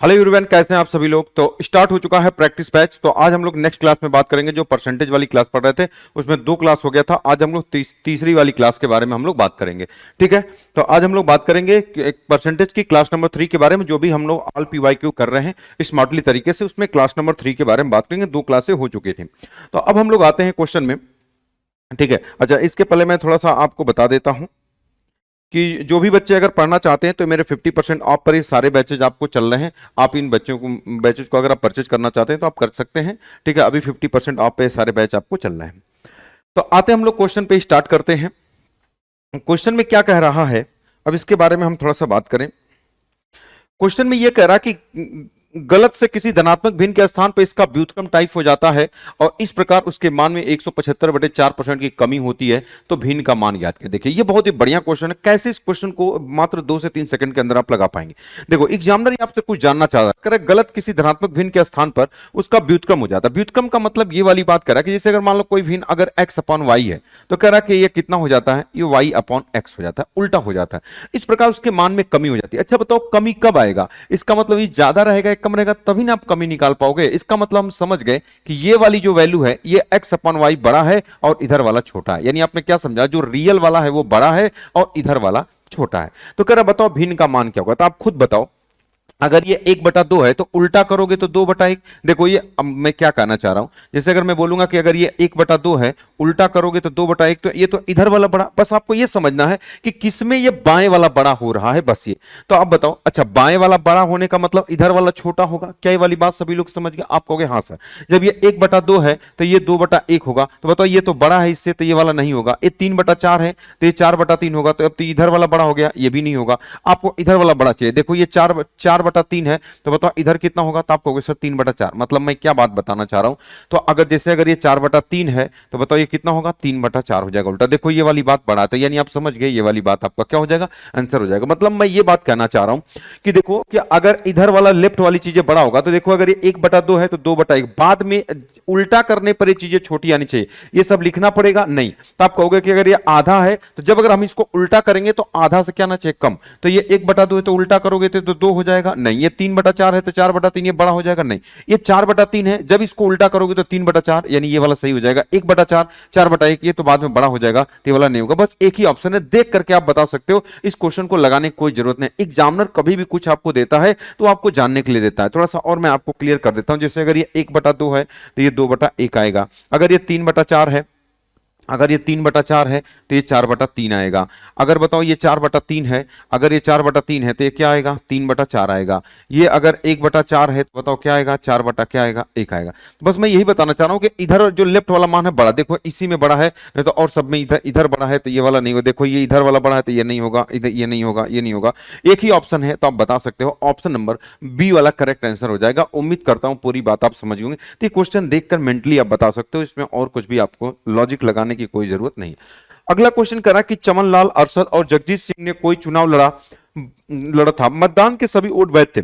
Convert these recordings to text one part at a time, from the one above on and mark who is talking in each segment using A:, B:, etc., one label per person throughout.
A: Hello everyone, कैसे हैं आप सभी लोग। तो स्टार्ट हो चुका है प्रैक्टिस बैच। तो आज हम लोग नेक्स्ट क्लास में बात करेंगे। जो परसेंटेज वाली क्लास पढ़ रहे थे उसमें 2 क्लास हो गया था। आज हम लोग तीसरी वाली क्लास के बारे में हम लोग बात करेंगे। ठीक है, तो आज हम लोग बात करेंगे परसेंटेज की क्लास नंबर 3 के बारे में, जो भी हम लोग ऑल पीवाईक्यू कर रहे हैं स्मार्टली तरीके से, उसमें क्लास नंबर 3 के बारे में बात करेंगे। 2 क्लासें हो चुकी थी। तो अब हम लोग आते हैं क्वेश्चन में। ठीक है, अच्छा, इसके पहले मैं थोड़ा सा आपको बता देता हूं कि जो भी बच्चे अगर पढ़ना चाहते हैं तो मेरे 50% ऑफ पर ये सारे बैचेज आपको चल रहे हैं। आप इन बैचेज को अगर आप परचेज करना चाहते हैं तो आप कर सकते हैं। ठीक है, अभी 50% ऑफ पे सारे बैच आपको चल रहे हैं। तो आते हैं हम लोग क्वेश्चन पे, स्टार्ट करते हैं। क्वेश्चन में क्या कह रहा है, अब इसके बारे में हम थोड़ा सा बात करें। क्वेश्चन में यह कह रहा कि गलत से किसी धनात्मक भिन्न के स्थान पर इसका व्युत्क्रम टाइप हो जाता है और इस प्रकार उसके मान में 175/4% की कमी होती है, तो भिन्न का मान ज्ञात करें। देखिए, ये बहुत ही बढ़िया क्वेश्चन है। कैसे इस क्वेश्चन को मात्र 2 से 3 सेकंड के अंदर आप लगा पाएंगे। देखो, एग्जामिनर आपसे कुछ जानना चाह रहा है। गलत किसी धनात्मक भिन्न के स्थान पर उसका व्युत्क्रम हो जाता है। व्युत्क्रम का मतलब ये वाली बात कर रहा है कि जैसे अगर मान लो कोई भिन्न अगर x/y है, तो कह रहा है कि ये कितना हो जाता है, ये y/x हो जाता है, उल्टा हो जाता है। इस प्रकार उसके मान में कमी हो जाती है। अच्छा बताओ, कमी कब आएगा? इसका मतलब ये ज्यादा रहेगा, कम रहेगा, तभी ना आप कमी निकाल पाओगे। इसका मतलब हम समझ गए कि ये वाली जो वैल्यू है ये x/y बड़ा है और इधर वाला छोटा है। यानी आपने क्या समझा, जो रियल वाला है वो बड़ा है और इधर वाला छोटा है। तो कह रहा बताओ भिन्न का मान क्या होगा। तो आप खुद बताओ, अगर ये 1/2 है तो उल्टा करोगे तो 2/1। देखो, ये अब मैं क्या कहना चाह रहा हूं, जैसे अगर मैं बोलूंगा कि अगर ये 1/2 है, उल्टा करोगे तो 2/1, तो ये तो इधर वाला बड़ा। बस आपको ये समझना है कि किसमें ये बाएं वाला बड़ा हो रहा है, बस ये। तो आप बताओ, अच्छा, बाएं वाला बड़ा होने का मतलब इधर वाला छोटा होगा। क्या ये वाली बात सभी लोग समझ गए? आप कहोगे हाँ सर। जब ये 1/2 है तो ये 2/1 होगा। तो बताओ, ये तो बड़ा है इससे, तो ये वाला नहीं होगा। ये 3/4 है तो ये 4/3 होगा। तो अब तो इधर वाला बड़ा हो गया, ये भी नहीं होगा। आपको इधर वाला बड़ा चाहिए। देखो, ये 4/3 है, तो बताओ इधर कितना होगा। तो आप कहोगे सर 3/4। मतलब मैं क्या बात बताना चाह रहा हूं, तो अगर जैसे अगर ये 4/3 है तो बताओ ये कितना होगा, 3/4 हो जाएगा उल्टा। देखो, ये वाली बात बड़ा, तो यानी आप समझ गए ये वाली बात आपका क्या हो जाएगा, आंसर हो जाएगा। मतलब मैं ये बात कहना चाह रहा हूं कि देखो कि अगर इधर वाला लेफ्ट वाली चीजें बड़ा होगा, तो देखो अगर ये 1/2 है तो 2/1। बाद में उल्टा करने पर ये चीजें छोटी आनी चाहिए। ये सब लिखना पड़ेगा नहीं। तो आप कहोगे कि अगर ये आधा है तो जब अगर हम इसको उल्टा करेंगे तो आधा से क्या ना चाहिए, कम। तो ये 1/2 है तो उल्टा करोगे तो 2 हो जाएगा, नहीं। ये 3/4 है तो 4/3, ये बड़ा हो जाएगा, नहीं। ये 4/3 है, जब इसको उल्टा करोगे तो 3/4, यानी ये वाला सही हो जाएगा। 1/4, 4/1, ये तो बाद में बड़ा हो जाएगा, तो ये वाला नहीं होगा। बस एक ही ऑप्शन है, देख करके आप बता सकते हो। इस क्वेश्चन को लगाने की कोई जरूरत नहीं। एग्जामिनर कभी भी कुछ आपको देता है तो आपको जानने के लिए देता है। थोड़ा सा और मैं आपको क्लियर कर देता हूं। जैसे अगर ये 1/2 है तो ये 2/1 आएगा। अगर ये 3/4 है, अगर ये 3/4 है तो ये 4/3 आएगा। अगर बताओ ये 4/3 है, अगर ये 4/3 है तो ये क्या आएगा, 3/4 आएगा। ये अगर 1/4 है तो बताओ क्या आएगा, 4/क्या आएगा, 1 आएगा। तो बस मैं यही बताना चाह रहा हूं कि इधर जो लेफ्ट वाला मान है बड़ा, देखो इसी में बड़ा है, नहीं तो और सब में इधर इधर बड़ा है तो ये वाला नहीं होगा। देखो, ये इधर वाला बड़ा है तो ये नहीं होगा, इधर ये नहीं होगा, ये नहीं होगा। एक ही ऑप्शन है, तो आप बता सकते हो ऑप्शन नंबर बी वाला करेक्ट आंसर हो जाएगा। उम्मीद करता हूं पूरी बात आप समझ गए। तो ये क्वेश्चन देखकर मेंटली आप बता सकते हो, इसमें और कुछ भी आपको लॉजिक लगाने की कोई जरूरत नहीं। अगला क्वेश्चन करा कि चमन लाल, अरशद और जगजीत सिंह ने कोई चुनाव लड़ा था। मतदान के सभी वोट वैध थे।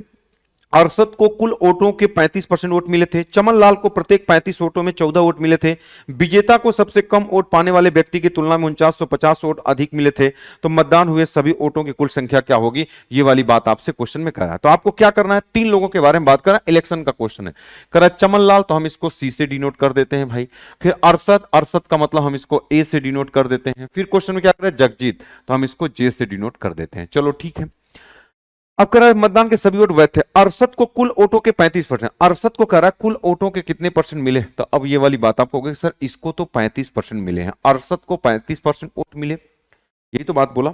A: अरशद को कुल वोटों के 35% वोट मिले थे। चमन लाल को प्रत्येक 35 वोटों में 14 वोट मिले थे। विजेता को सबसे कम वोट पाने वाले व्यक्ति की तुलना में 4950 वोट अधिक मिले थे। तो मतदान हुए सभी वोटों की कुल संख्या क्या होगी, ये वाली बात आपसे क्वेश्चन में करा है। तो आपको क्या करना है, 3 लोगों के बारे में बात करा, इलेक्शन का क्वेश्चन है। करा चमन लाल, तो हम इसको सी से डिनोट कर देते हैं भाई। फिर अरशद, अरशद का मतलब हम इसको ए से डिनोट कर देते हैं। फिर क्वेश्चन में क्या करें, जगजीत, तो हम इसको जे से डिनोट कर देते हैं। चलो ठीक है। अब कह रहा है मतदान के सभी वोट वैध थे। अरशद को कुल वोटों के 35%, अरशद को कह रहा है कुल वोटों के कितने परसेंट मिले। तो अब ये वाली बात आपको होगी, सर इसको तो 35% मिले हैं, अरशद को 35% वोट मिले, यही तो बात बोला।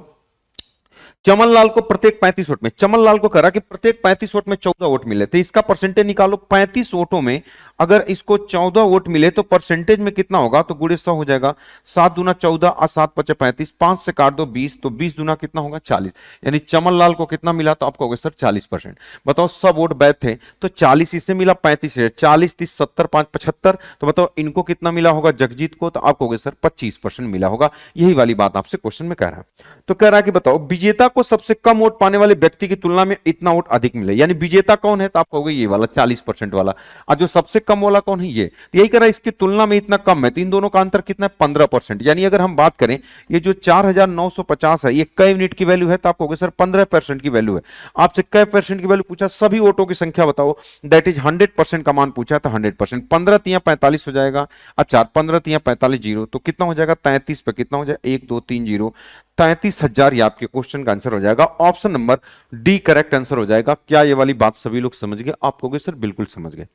A: चमन लाल को प्रत्येक 35 वोट में, चमन लाल को करा कि प्रत्येक 35 वोट में 14 वोट मिले, तो इसका परसेंटेज निकालो। 35 वोटों में अगर इसको 14 वोट मिले तो परसेंटेज में कितना होगा, तो गुणे 100 हो जाएगा। 7 दूना 14 और 7 पचे 35, 5 से काट दो 20, तो 20 दूना कितना होगा, 40। यानी चमन लाल को कितना मिला, तो आप कहोगे सर 40%। बताओ सब वोट वैध थे, तो 40 इससे मिला, 35 से 40 30 70 5 75। तो बताओ इनको कितना मिला होगा, जगजीत को, तो आप कहोगे सर 25% मिला होगा। यही वाली बात आपसे क्वेश्चन में कह रहा है। तो कह रहा है कि बताओ विजेता को सबसे कम वोट पाने वाले व्यक्ति की तुलना में इतना वोट अधिक मिले, यानी विजेता कौन है, तो आप कहोगे ये वाला 40% वाला। और जो सबसे कम वाला कौन है, ये तो यही कह रहा है इसकी तुलना में इतना कम है, तो इन दोनों का अंतर कितना है 15%। यानी अगर हम बात करें ये जो 4950 है ये कई यूनिट की वैल्यू है, तो आपको सर 15% की वैल्यू है। आपसे कई परसेंट की वैल्यू पूछा, सभी वोटों की संख्या बताओ, दैट इज 100% का मान पूछा, तो 100%। 15 तिया 45 हो जाएगा, अच्छा 15 तिया 45 जीरो, तो कितना हो जाएगा 33 पे कितना हो जाएगा 1 2 3 जीरो, 33,000 ये आपके क्वेश्चन का आंसर हो जाएगा। Option number D correct answer हो जाएगा। क्या ये वाली बात सभी लोग समझ गए? आप कहोगे सर बिल्कुल समझ गए।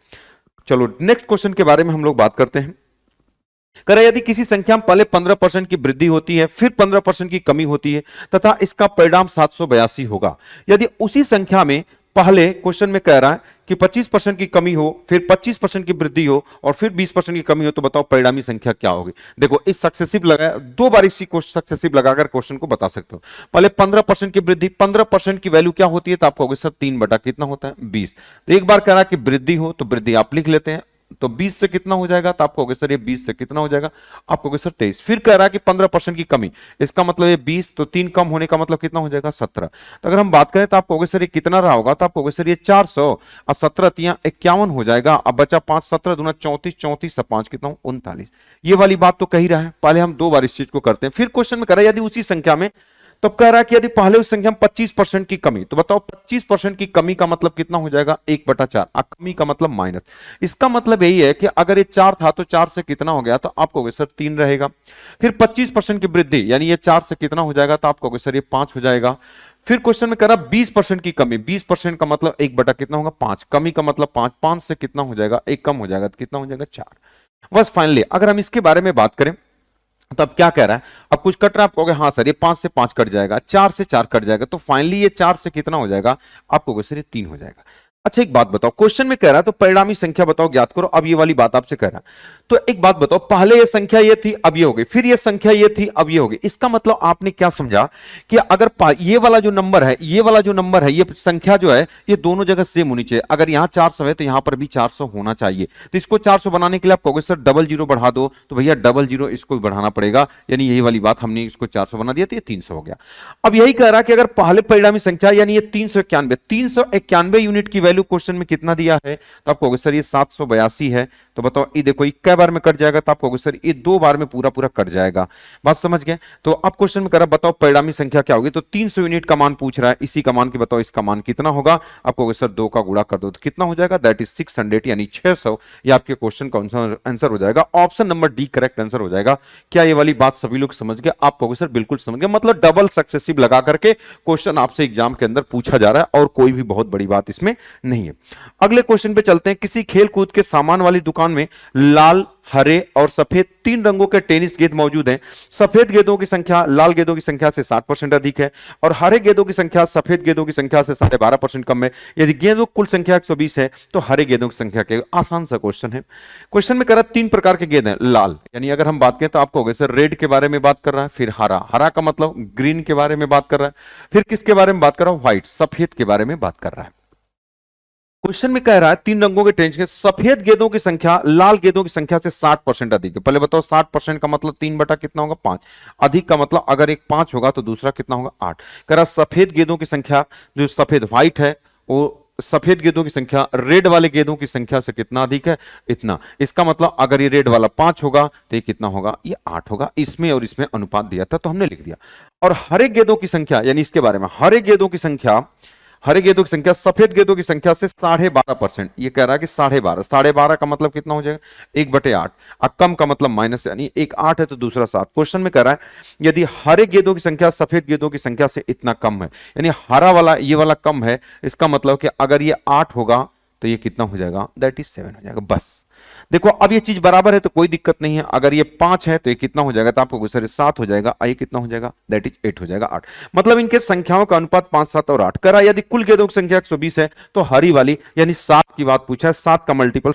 A: चलो नेक्स्ट क्वेश्चन के बारे में हम लोग बात करते हैं। कह रहा यदि किसी संख्या में पहले 15% की वृद्धि होती है फिर 15% की कमी होती है तथा इसका परिणाम 782 होगा, यदि उसी संख्या में पहले क्वेश्चन में कह रहा है कि 25% की कमी हो फिर 25% की वृद्धि हो और फिर 20% की कमी हो, तो बताओ परिणामी संख्या क्या होगी। देखो इस सक्सेसिव लगा, दो बार इसी को सक्सेसिव लगाकर क्वेश्चन को बता सकते हो। पहले 15% की वृद्धि, 15% की वैल्यू क्या होती है, तो आपको होगी सर 3 बटा कितना होता है 20। तो एक बार कह रहा है कि वृद्धि हो तो वृद्धि आप लिख लेते हैं, तो 20 से कितना हो जाएगा, तो आपको होगा सर ये 20 से कितना हो जाएगा, आपको होगा सर 23। फिर कह रहा है कि 15% की कमी, इसका मतलब ये 20, तो 3 कम होने का मतलब कितना हो जाएगा 17। तो अगर हम बात करें तो आपको होगा सर ये कितना रहा होगा, तो आपको होगा सर ये 400 और 17 तिया 51 हो जाएगा। अब बचा 5, 17 दूना 34, 34 से 5 कितना 39। ये वाली बात तो कही रहा है। पहले हम दो बार इस चीज को करते हैं। फिर क्वेश्चन में कह रहा है यदि उसी संख्या में, तो कह रहा है कि यदि पहले उस संख्या में 25% की कमी, तो बताओ 25% की कमी का मतलब कितना हो जाएगा 1/4, कमी का मतलब माइनस। इसका मतलब यही है कि अगर ये 4 था तो 4 से कितना हो गया, तो आपको होगा सर 3 रहेगा। फिर 25% की वृद्धि, यानी ये 4 से कितना हो जाएगा, तो आपको होगा सर ये 5 हो जाएगा। फिर क्वेश्चन में कह रहा 20% की कमी, 20% का मतलब 1 बटा कितना होगा 5, कमी का मतलब 5, 5 से कितना हो जाएगा 1 कम हो जाएगा, तो कितना हो जाएगा 4। बस फाइनली अगर हम इसके बारे में बात करें तो अब क्या कह रहा है, अब कुछ कट रहा है, आप कहोगे हाँ सर ये 5 से 5 कट जाएगा, 4 से 4 कट जाएगा, तो फाइनली ये 4 से कितना हो जाएगा, आप कहोगे सर ये 3 हो जाएगा। अच्छा एक बात बताओ, क्वेश्चन में कह रहा है तो परिणामी संख्या बताओ ज्ञात करो। अब ये वाली बात आपसे कह रहा है, तो एक बात बताओ, पहले ये संख्या ये थी अब ये हो गई, फिर ये संख्या ये थी अब ये हो गई। इसका मतलब आपने क्या समझा कि अगर ये वाला जो नंबर है, ये वाला जो नंबर है, ये संख्या जो है ये दोनों जगह सेम होनी चाहिए। अगर यहां 400 है तो यहां पर भी 400 होना चाहिए। तो इसको 400 बनाने के लिए आप कहोगे सर डबल जीरो बढ़ा दो, तो भैया डबल जीरो इसको बढ़ाना पड़ेगा, यानी यही वाली बात, हमने इसको 400 बना दिया तो ये 300 हो गया। अब यही कह रहा है कि अगर पहले परिणामी संख्या यानी ये 391 यूनिट की वैल्यू क्वेश्चन में कितना दिया है, तो आप कहोगे सर ये 782 है। तो बताओ ये देखो ये कै बार में कट जाएगा, तो आप कहोगे सर ये 2 बार में पूरा पूरा कट जाएगा। बात समझ गए? तो अब क्वेश्चन में कर रहा बताओ परिणामी संख्या क्या होगी, तो 300 यूनिट का मान पूछ रहा है, इसी का मान की बताओ इसका मान कितना होगा। आप कहोगे सर 2 का गुणा कर दो तो कितना हो जाएगा, दैट इज 600 यानी 600। ये आपके क्वेश्चन का आंसर हो जाएगा। Option number D correct answer हो जाएगा। क्या ये वाली बात सभी लोग समझ गए? आप कहोगे सर बिल्कुल समझ गए। मतलब डबल सक्सेसिव लगा करके क्वेश्चन आपसे एग्जाम के अंदर पूछा जा रहा है और कोई भी बहुत बड़ी बात इसमें नहीं है। अगले क्वेश्चन पे चलते हैं। किसी खेल कूद के सामान वाली दुकान में लाल, हरे और सफेद 3 रंगों के टेनिस गेंद मौजूद हैं। सफेद गेंदों की संख्या लाल गेंदों की संख्या से 60% अधिक है और हरे गेंदों की संख्या सफेद गेंदों की संख्या से 12.5% कम है। यदि गेंदों की कुल संख्या 120 है तो हरे गेंदों की संख्या क्या? आसान सा क्वेश्चन है। क्वेश्चन में कह रहा है 3 प्रकार के गेंद हैं। लाल यानी अगर हम बात करें तो आपको होगा सर रेड के बारे में बात कर रहा है, फिर हरा, हरा का मतलब ग्रीन के बारे में बात कर रहा है, फिर किसके बारे में बात कर रहा है, व्हाइट, सफेद के बारे में बात कर रहा है। क्वेश्चन में कह रहा है 3 रंगों के टेनिस के सफेद गेंदों की संख्या लाल गेंदों की संख्या से 60% अधिक है। पहले बताओ 60% का मतलब 3 बटा कितना होगा 5, अधिक का मतलब अगर एक 5 होगा तो दूसरा कितना होगा 8। कह रहा सफेद गेंदों की संख्या जो सफेद व्हाइट है वो सफेद गेंदों की संख्या रेड वाले गेंदों की संख्या से कितना अधिक है, इतना। इसका मतलब अगर ये रेड वाला 5 होगा तो ये कितना होगा, ये 8 होगा। इसमें और इसमें अनुपात दिया था तो हमने लिख दिया। और हरे गेंदों की संख्या यानी इसके बारे में, हरे गेंदों की संख्या सफेद गेंदों की संख्या से 12.5%। ये कह रहा है कि 12.5, 12.5 का मतलब कितना हो जाएगा 1/8। कम का मतलब माइनस, यानी एक 8 है तो दूसरा 7। क्वेश्चन में कह रहा है यदि हरे गेंदों की संख्या सफेद गेंदों की संख्या से इतना कम है, यानी हरा वाला ये वाला कम है, इसका मतलब कि अगर ये 8 होगा तो ये कितना हो जाएगा, दैट इज 7 हो जाएगा। बस देखो अब ये चीज बराबर है तो कोई दिक्कत नहीं है। अगर ये 5 है तो ये कितना हो जाएगा, तो आपको गुस्से 7 हो जाएगा, ये कितना हो जाएगा, दैट इज 8 हो जाएगा, 8। मतलब इनके संख्याओं का अनुपात 5, 7 और 8। करा यदि कुल गेंदों की संख्या 120 है तो हरी वाली यानी 7 की बात पूछा है, 7 का मल्टीपल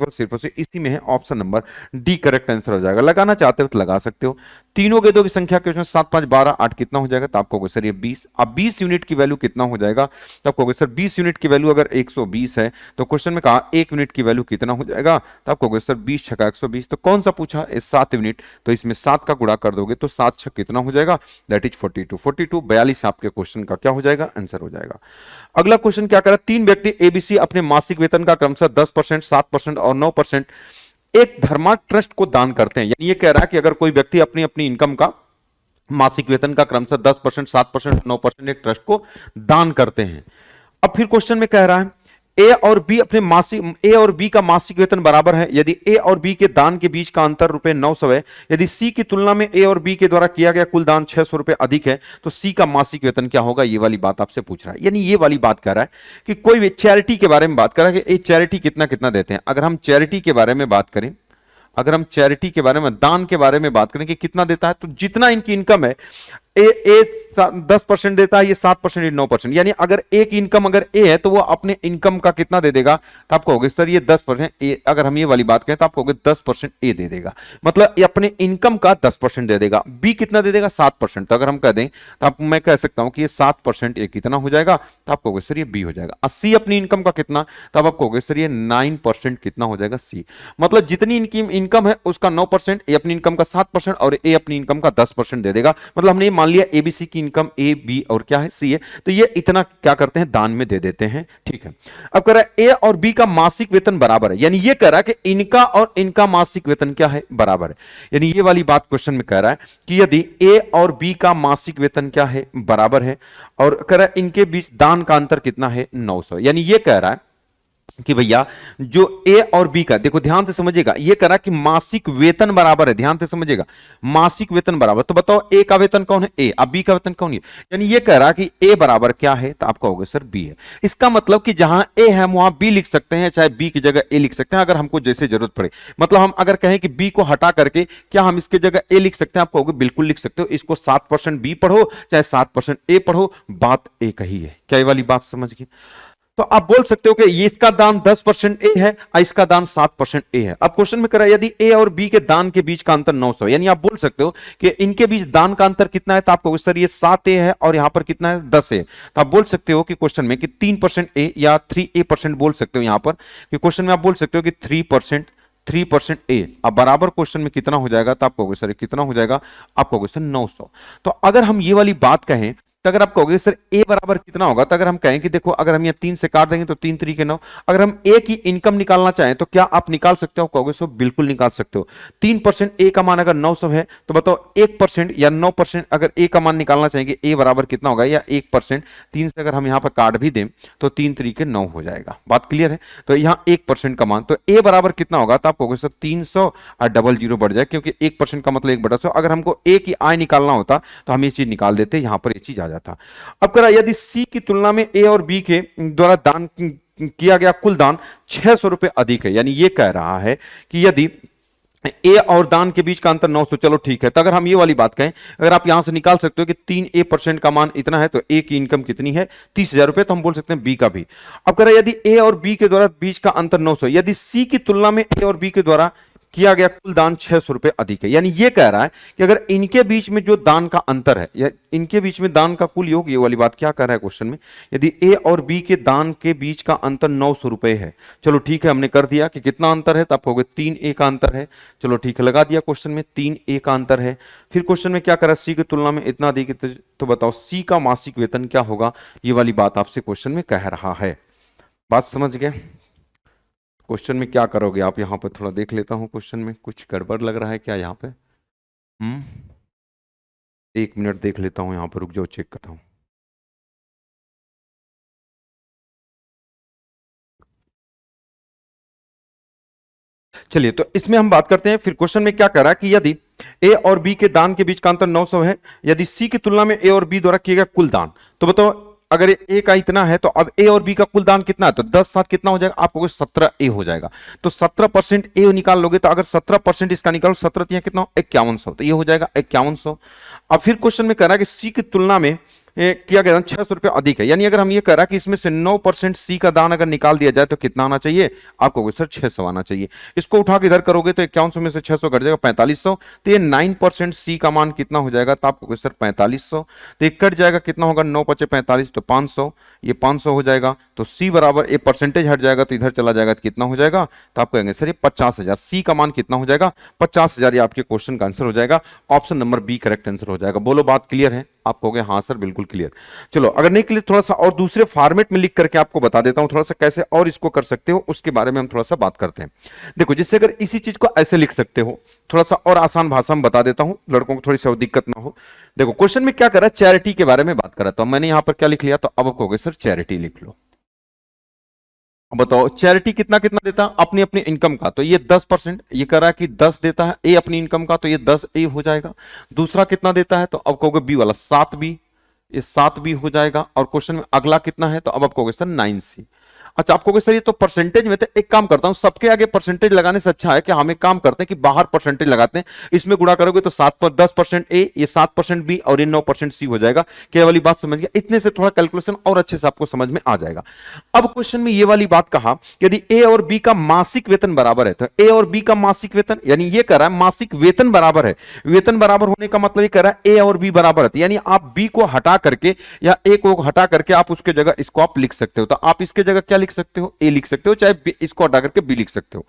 A: सिर्फ से इसी में है। Option number D correct answer हो जाएगा। लगाना चाहते हो तो लगा सकते हो। तीनों गेंदों की संख्या के 7, 5, 12, 8 कितना हो जाएगा, तो आपको सर ये 20। अब 20 यूनिट की वैल्यू कितना हो जाएगा, तो आपको सर 20 यूनिट की वैल्यू अगर 120 है तो क्वेश्चन में कहा 1 यूनिट की वैल्यू कितना हो जाएगा, तो आपको होगा सर 20 छक्का 120। तो कौन सा पूछा, 7 यूनिट, तो इसमें 7 का गुणा कर दोगे तो 7 छक कितना हो जाएगा, दैट इज 42। 42 आपके क्वेश्चन का क्या हो जाएगा, आंसर हो जाएगा। अगला क्वेश्चन क्या करा, 3 व्यक्ति एबीसी अपने मासिक वेतन का क्रमशः 10%, 7% और 9% एक धर्मा ट्रस्ट को दान करते हैं। यानी ये कह रहा है कि अगर कोई व्यक्ति अपनी अपनी इनकम का मासिक वेतन का क्रमशः 10%, 7%, 9% एक ट्रस्ट को दान करते हैं। अब फिर क्वेश्चन में कह रहा है ए और बी अपने ए और बी का मासिक वेतन बराबर है यदि ए और बी के दान के बीच का अंतर रुपए 900 है, यदि सी की तुलना में ए और बी के द्वारा किया गया कुल दान 600 रुपए अधिक है, तो सी का मासिक वेतन क्या होगा। ये वाली बात आपसे पूछ रहा है। यानी ये वाली बात कर रहा है कि कोई भी चैरिटी के बारे में बात कर रहा है कि चैरिटी कितना कितना देते हैं। अगर हम चैरिटी के बारे में बात करें, अगर हम चैरिटी के बारे में, दान के बारे में बात करें कि कितना देता है, तो जितना इनकी इनकम है, ए 10% देता है, ये 7%, ये 9%। यानी अगर एक इनकम अगर ए है तो वो अपने इनकम का कितना दे देगा, तो आपको होगा सर ये 10% ए। अगर हम ये वाली बात करें तो आपको होगा 10% ए दे देगा, मतलब ये अपने इनकम का 10% दे देगा। बी कितना दे देगा, 7%। तो अगर हम कह दें तो आप, मैं कह सकता हूं कि ये 7% ए कितना हो जाएगा, तो आपको होगा सर ये बी हो जाएगा। 80 अपनी इनकम का कितना, तब आपको होगा सर ये 9% कितना हो जाएगा, सी। मतलब जितनी इनकी इनकम है उसका 9%, ए अपनी इनकम का 7% और ए अपनी इनकम का 10% दे देगा। मतलब हमने मान लिया एबीसी की इनकम ए, बी और क्या है, सी है, तो ये इतना क्या करते हैं, दान में दे देते हैं। ठीक है। अब कह रहा है ए और बी का मासिक वेतन बराबर है। यानी ये कह रहा है कि इनका और इनका मासिक वेतन क्या है, बराबर है। यानी ये वाली बात क्वेश्चन में कह रहा है कि यदि ए और बी का मासिक वेतन क्या है, बराबर है, और कह रहा है इनके बीच दान का अंतर कितना है, 900। यानी ये कह रहा है कि भैया जो ए और बी का, देखो ध्यान से समझिएगा, ये कह रहा कि मासिक वेतन बराबर है। ध्यान से समझिएगा, मासिक वेतन बराबर। तो बताओ ए का वेतन कौन है, ए, अब बी का वेतन कौन है। यानी ये कह रहा कि ए बराबर क्या है, तो आपका होगा सर बी है। इसका मतलब कि जहां ए है वहां बी लिख सकते हैं, चाहे बी की जगह ए लिख सकते हैं, अगर हमको जैसे जरूरत पड़े। मतलब हम अगर कहें कि बी को हटा करके क्या हम इसके जगह ए लिख सकते हैं, आपको होगा बिल्कुल लिख सकते हो। इसको 7% बी पढ़ो चाहे 7% ए पढ़ो, बात एक ही है। क्या ये वाली बात समझ गए। तो आप बोल सकते हो कि ये इसका दान 10% ए है और इसका दान 7% ए है। अब क्वेश्चन में करा यदि ए और बी के दान के बीच का अंतर 900, यानी आप बोल सकते हो कि इनके बीच दान का अंतर कितना है, तो आपको सर ये 7 ए है और यहां पर कितना है, 10 ए। तो आप बोल सकते हो कि क्वेश्चन में कि 3% ए या 3a% बोल सकते हो। यहां पर कि क्वेश्चन में आप बोल सकते हो कि 3% ए। अब बराबर क्वेश्चन में कितना हो जाएगा, तो आपको सर कितना हो जाएगा, आपको सर 900। तो अगर हम ये वाली बात कहें तो अगर आप कहोगे सर ए बराबर कितना होगा, तो अगर हम कहें कि देखो अगर हम ये 3 से काट देंगे तो 3 3 9। अगर हम ए की इनकम निकालना चाहें तो क्या आप निकाल सकते हो, कहोगे सो बिल्कुल निकाल सकते हो। 3% ए का मान अगर 900 है तो बताओ 1% या 9% अगर ए का मान निकालना चाहेंगे, ए बराबर कितना होगा, या 1%। 3 से अगर हम यहां पर काट भी दें तो 3 3 9 हो जाएगा। बात क्लियर है। तो यहां 1% का मान, तो ए बराबर कितना होगा, तो आप कहोगे सर 300 और 00 बढ़ जाए, क्योंकि 1% का मतलब 1/100। अगर हमको ए की आय निकालना होता तो हम ये चीज निकाल देते, यहां पर ये चीज आ जाता। अब करा यदि सी की तुलना में ए और बी के द्वारा दान किया गया कुल दान 600 रुपए अधिक है। यानी ये कह रहा है कि यदि ए और दान के बीच का अंतर 900, चलो ठीक है। तो अगर हम ये वाली बात कहें, अगर आप यहां से निकाल सकते हो कि 3a% का मान इतना है, तो ए की इनकम कितनी है, 30,000 रुपए, तो हम बोल सकते हैं बी का भी। अब कह रहा है यदि ए और बी के द्वारा बीच का अंतर 900, यदि सी की तुलना में ए और बी के द्वारा किया गया कुल दान 600 रुपए अधिक है। यानी ये कह रहा है कि अगर इनके बीच में जो दान का अंतर है, या इनके बीच में दान का कुल योग, ये वाली बात क्या कर रहा है क्वेश्चन में, यदि ए और बी के दान के बीच का अंतर 900 रुपए है। चलो ठीक है, हमने कर दिया कि कितना अंतर है, तो आप कहोगे 3a का अंतर है। चलो ठीक है, लगा दिया क्वेश्चन में 3a का अंतर है। फिर क्वेश्चन में क्या करा, सी की तुलना में इतना अधिक, तो बताओ सी का मासिक वेतन क्या होगा। ये वाली बात आपसे क्वेश्चन में कह रहा है। बात समझ गए। क्वेश्चन में क्या करोगे आप, यहां पर थोड़ा देख लेता हूं, क्वेश्चन में कुछ गड़बड़ लग रहा है क्या यहां पे। 1 मिनट देख लेता हूं, यहां पर रुक जाओ, चेक करता हूं। चलिए, तो इसमें हम बात करते हैं। फिर क्वेश्चन में क्या कह रहा है कि यदि ए और बी के दान के बीच का अंतर 900 है, यदि सी की तुलना में ए और बी द्वारा किया गया कुल दान, तो बताओ अगर ए का इतना है तो अब ए और बी का कुल दान कितना है, तो 10 7 कितना हो जाएगा, आपको 17 ए हो जाएगा। तो 17% ए निकाल लोगे, तो अगर 17% इसका निकालो, 17 कितना, 5100, तो ये हो जाएगा 5100। अब फिर क्वेश्चन में कह रहा है कि सी की तुलना में किया गया दान 600 रुपये अधिक है, यानी अगर हम ये कह रहा कि इसमें से 9% सी का दान अगर निकाल दिया जाए तो कितना आना चाहिए, आपको कहोगे सर 600 आना चाहिए। इसको उठा के इधर करोगे तो 5100 में से 600 घट जाएगा 4500, तो ये 9% सी का मान कितना हो जाएगा, तो आपको कहोगे सर 4500। तो ये कट जाएगा, कितना होगा, 9 पचे 45, तो 500, ये 500 हो जाएगा। तो सी बराबर, ये परसेंटेज हट जाएगा तो इधर चला जाएगा, तो कितना हो जाएगा, तो आप कहेंगे सर ये 50,000। सी का मान कितना हो जाएगा, 50,000। ये आपके क्वेश्चन का आंसर हो जाएगा, option number B correct answer हो जाएगा। बोलो बात क्लियर है, आप कहोगे हाँ सर बिल्कुल क्लियर। चलो अगर नहीं क्लियर, थोड़ा सा और दूसरे फॉर्मेट में लिख करके आपको बता देता हूं, थोड़ा सा कैसे और इसको कर सकते हो उसके बारे में हम थोड़ा सा बात करते हैं। देखो, जिससे अगर इसी चीज को ऐसे लिख सकते हो, थोड़ा सा और आसान भाषा में बता देता हूं, लड़कों को थोड़ी सी दिक्कत ना हो। देखो क्वेश्चन में क्या कर रहा है, चैरिटी के बारे में बात कर रहा था, मैंने यहां पर क्या लिख लिया, तो अब कहोगे सर चैरिटी लिख लो। अब बताओ चैरिटी कितना कितना देता है अपनी अपनी इनकम का, तो ये 10%, ये कह रहा है कि 10 देता है ए अपनी इनकम का, तो ये 10 ए हो जाएगा। दूसरा कितना देता है, तो अब कहोगे बी वाला 7 बी, ये 7 बी हो जाएगा। और क्वेश्चन में अगला कितना है, तो अब आप कहोगे सर 9 सी। अच्छा, आप कहोगे सर ये तो परसेंटेज में, तो एक काम करता हूं, सबके आगे परसेंटेज लगाने से अच्छा है कि हम एक काम करते हैं कि बाहर परसेंटेज लगाते हैं, इसमें गुणा करोगे तो 10% ए, ये 7% बी और ये 9% सी हो जाएगा। क्या वाली बात समझ गया, इतने से थोड़ा कैलकुलेशन और अच्छे से आपको समझ में आ जाएगा। अब क्वेश्चन में ये वाली बात कहा, यदि ए और बी का मासिक वेतन बराबर है, तो ए और बी का मासिक वेतन, यानी ये कह रहा है मासिक वेतन बराबर है। वेतन बराबर होने का मतलब ये कह रहा है ए और बी बराबर है, यानी आप बी को हटा करके या ए को हटा करके आप उसके जगह इसको आप लिख सकते हो। तो आप इसके जगह क्या लिख सकते हो, ए लिख सकते हो, चाहे इसको हटा करके बी लिख सकते हो।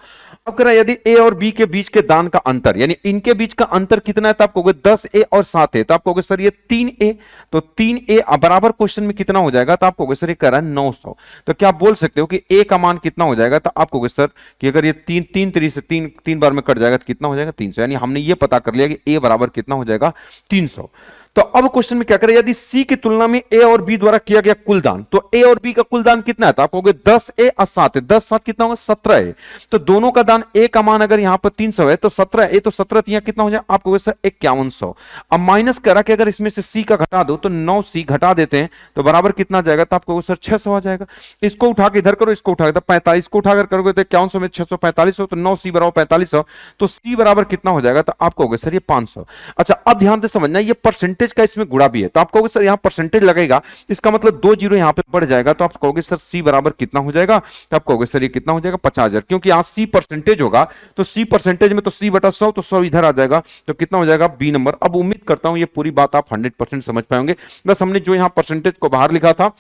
A: अब कह रहा है यदि ए और बी के बीच के दान का अंतर, यानी इनके बीच का अंतर कितना है, तो आप कहोगे 10 ए और 7 ए, तो आप कहोगे सर ये 3 ए, तो 3 ए बराबर क्वेश्चन में कितना हो जाएगा, तो आप कहोगे सर ये कह रहा है 900। तो क्या आप बोल सकते हो कि ए का मान कितना हो जाएगा, तो आप कहोगे सर कि अगर ये 3 बार में कट जाएगा तो कितना हो जाएगा 300, यानी हमने ये पता कर लिया कि ए बराबर कितना हो जाएगा 300। तो अब क्वेश्चन में क्या करें, यदि सी की तुलना में ए और बी द्वारा किया गया कुल दान, तो ए और बी का कुल दान कितना है, तो आप कहोगे 10 ए और 7 है, 10 7 कितना होगा 17 ए। तो दोनों का दान, ए का मान अगर यहां पर 300 है तो 17 ए, तो 17 तिया कितना हो जाए, आप कहोगे सर 5100। अब माइनस करा कि अगर इसमें से सी का घटा दो तो 9 सी घटा देते हैं तो बराबर कितना जाएगा, तो आप कहोगे सर 600 आ जाएगा। इसको उठा के इधर करो, इसको उठा के 45 को उठाकर करोगे तो 5100 में 600 4500, तो 9 सी बराबर 4500, तो सी बराबर कितना हो जाएगा, तो आप कहोगे सर ये 500। अच्छा, अब ध्यान से समझना, ये परसेंटेज का इसमें गुणा भी है, तो आप कहोगे सर यहां परसेंटेज लगेगा, इसका मतलब 2 जीरो यहां पे बढ़ जाएगा, तो आप कहोगे सर सी बराबर कितना हो जाएगा, तो आप कहोगे सर ये कितना हो जाएगा 50,000, क्योंकि यहां सी परसेंटेज होगा, तो सी परसेंटेज में तो सी बटा 100, तो 100 इधर आ जाएगा, तो कितना हो जाएगा बी नंबर। अब उम्मीद करता हूं ये पूरी बात आप 100% समझ पाएंगे। बस हमने जो यहां परसेंटेज को बाहर लिखा था,